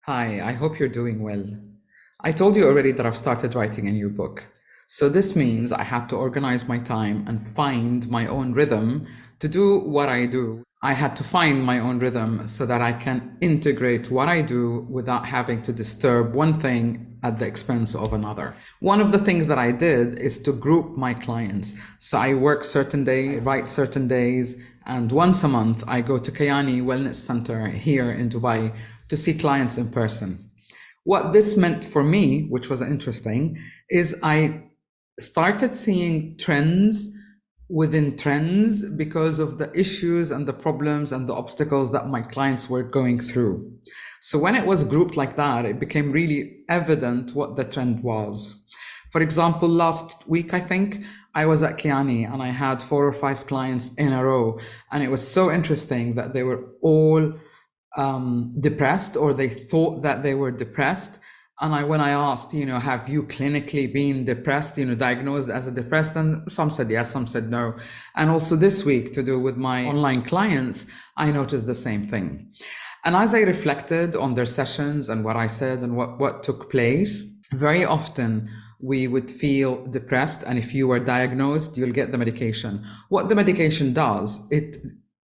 Hi, I hope you're doing well. I told you already that I've started writing a new book. So this means I had to organize my time and find my own rhythm to do what I do. I had to find my own rhythm so that I can integrate what I do without having to disturb one thing at the expense of another. One of the things that I did is to group my clients. So I work certain days, write certain days, and once a month I go to Kayani Wellness Center here in Dubai to see clients in person. What this meant for me, which was interesting, is I started seeing trends within trends because of the issues and the problems and the obstacles that my clients were going through. So when it was grouped like that, it became really evident what the trend was. For example, last week, I think, I was at Kiani and I had 4 or 5 clients in a row. And it was so interesting that they were all depressed, or they thought that they were depressed. And when I asked, have you clinically been depressed, diagnosed as a depressed? And some said yes, some said no. And also this week, to do with my online clients, I noticed the same thing. And as I reflected on their sessions and what I said and what took place, very often we would feel depressed. And if you were diagnosed, you'll get the medication. What the medication does, it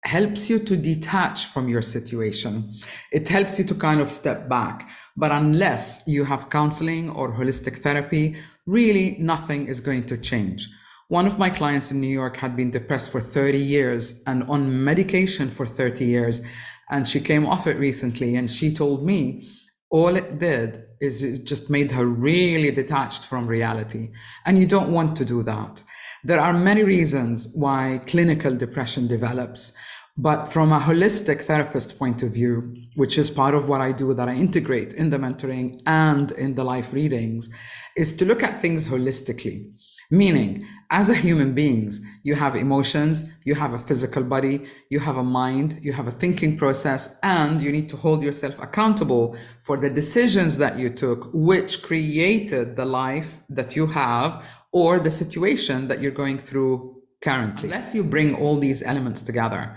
helps you to detach from your situation. It helps you to kind of step back. But unless you have counseling or holistic therapy, really nothing is going to change. One of my clients in New York had been depressed for 30 years and on medication for 30 years. And she came off it recently and she told me all it did is it just made her really detached from reality. And you don't want to do that. There are many reasons why clinical depression develops, but from a holistic therapist point of view, which is part of what I do, that I integrate in the mentoring and in the life readings, is to look at things holistically. Meaning, as a human beings, you have emotions, you have a physical body, you have a mind, you have a thinking process, and you need to hold yourself accountable for the decisions that you took, which created the life that you have or the situation that you're going through currently. Unless you bring all these elements together,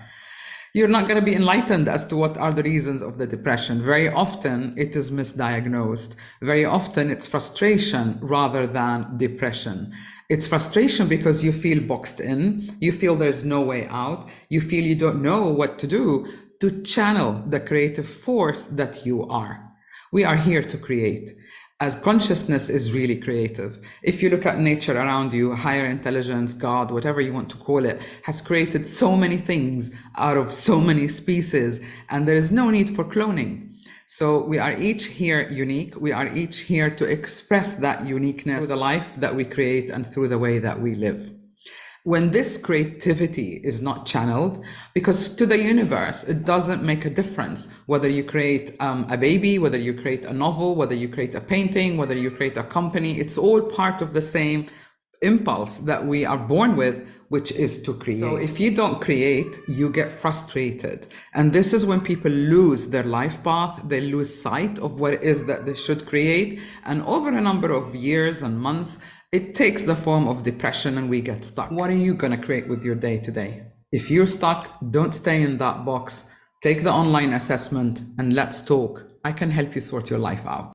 you're not going to be enlightened as to what are the reasons of the depression. Very often it is misdiagnosed. Very often it's frustration rather than depression. It's frustration because you feel boxed in, you feel there's no way out, you feel you don't know what to do to channel the creative force that you are. We are here to create. As consciousness is really creative. If you look at nature around you, higher intelligence, God, whatever you want to call it, has created so many things out of so many species, and there is no need for cloning. So we are each here unique. We are each here to express that uniqueness through the life that we create and through the way that we live. When this creativity is not channeled, because to the universe, it doesn't make a difference whether you create a baby, whether you create a novel, whether you create a painting, whether you create a company, it's all part of the same impulse that we are born with, which is to create. So if you don't create, you get frustrated. And this is when people lose their life path, they lose sight of what it is that they should create. And over a number of years and months, it takes the form of depression and we get stuck. What are you going to create with your day today? If you're stuck, don't stay in that box. Take the online assessment and let's talk. I can help you sort your life out.